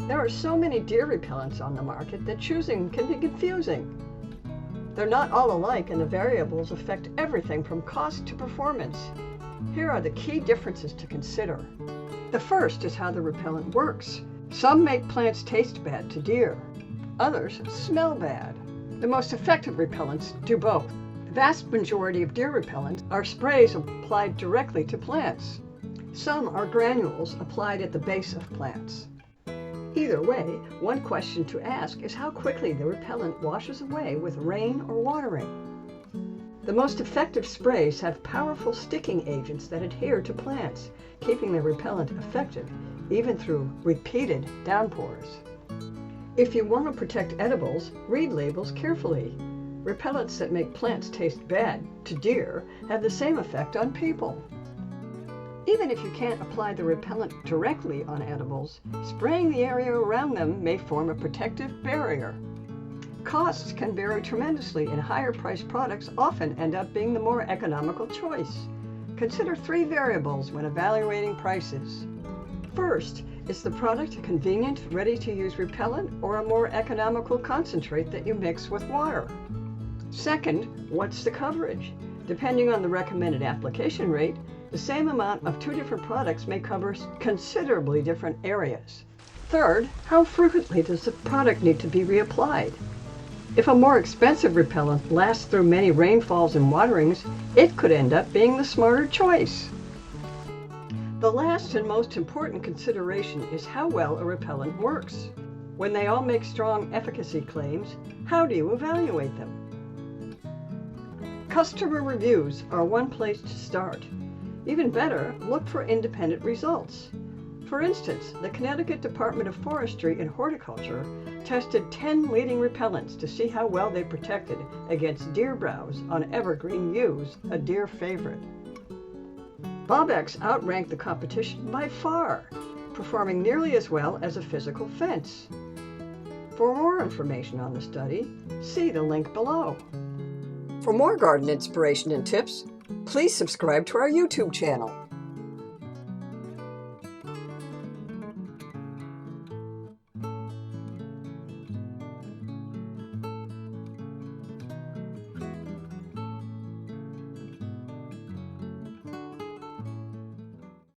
There are so many deer repellents on the market that choosing can be confusing. They're not all alike, and the variables affect everything from cost to performance. Here are the key differences to consider. The first is how the repellent works. Some make plants taste bad to deer. Others smell bad. The most effective repellents do both. The vast majority of deer repellents are sprays applied directly to plants. Some are granules applied at the base of plants. Either way, one question to ask is how quickly the repellent washes away with rain or watering. The most effective sprays have powerful sticking agents that adhere to plants, keeping the repellent effective even through repeated downpours. If you want to protect edibles, read labels carefully. Repellents that make plants taste bad to deer have the same effect on people. Even if you can't apply the repellent directly on edibles, spraying the area around them may form a protective barrier. Costs can vary tremendously, and higher-priced products often end up being the more economical choice. Consider 3 variables when evaluating prices. First, is the product a convenient, ready-to-use repellent or a more economical concentrate that you mix with water? Second, what's the coverage? Depending on the recommended application rate, the same amount of 2 different products may cover considerably different areas. Third, how frequently does the product need to be reapplied? If a more expensive repellent lasts through many rainfalls and waterings, it could end up being the smarter choice. The last and most important consideration is how well a repellent works. When they all make strong efficacy claims, how do you evaluate them? Customer reviews are one place to start. Even better, look for independent results. For instance, the Connecticut Department of Forestry and Horticulture tested 10 leading repellents to see how well they protected against deer browse on evergreen yews, a deer favorite. Bobx outranked the competition by far, performing nearly as well as a physical fence. For more information on the study, see the link below. For more garden inspiration and tips, please subscribe to our YouTube channel.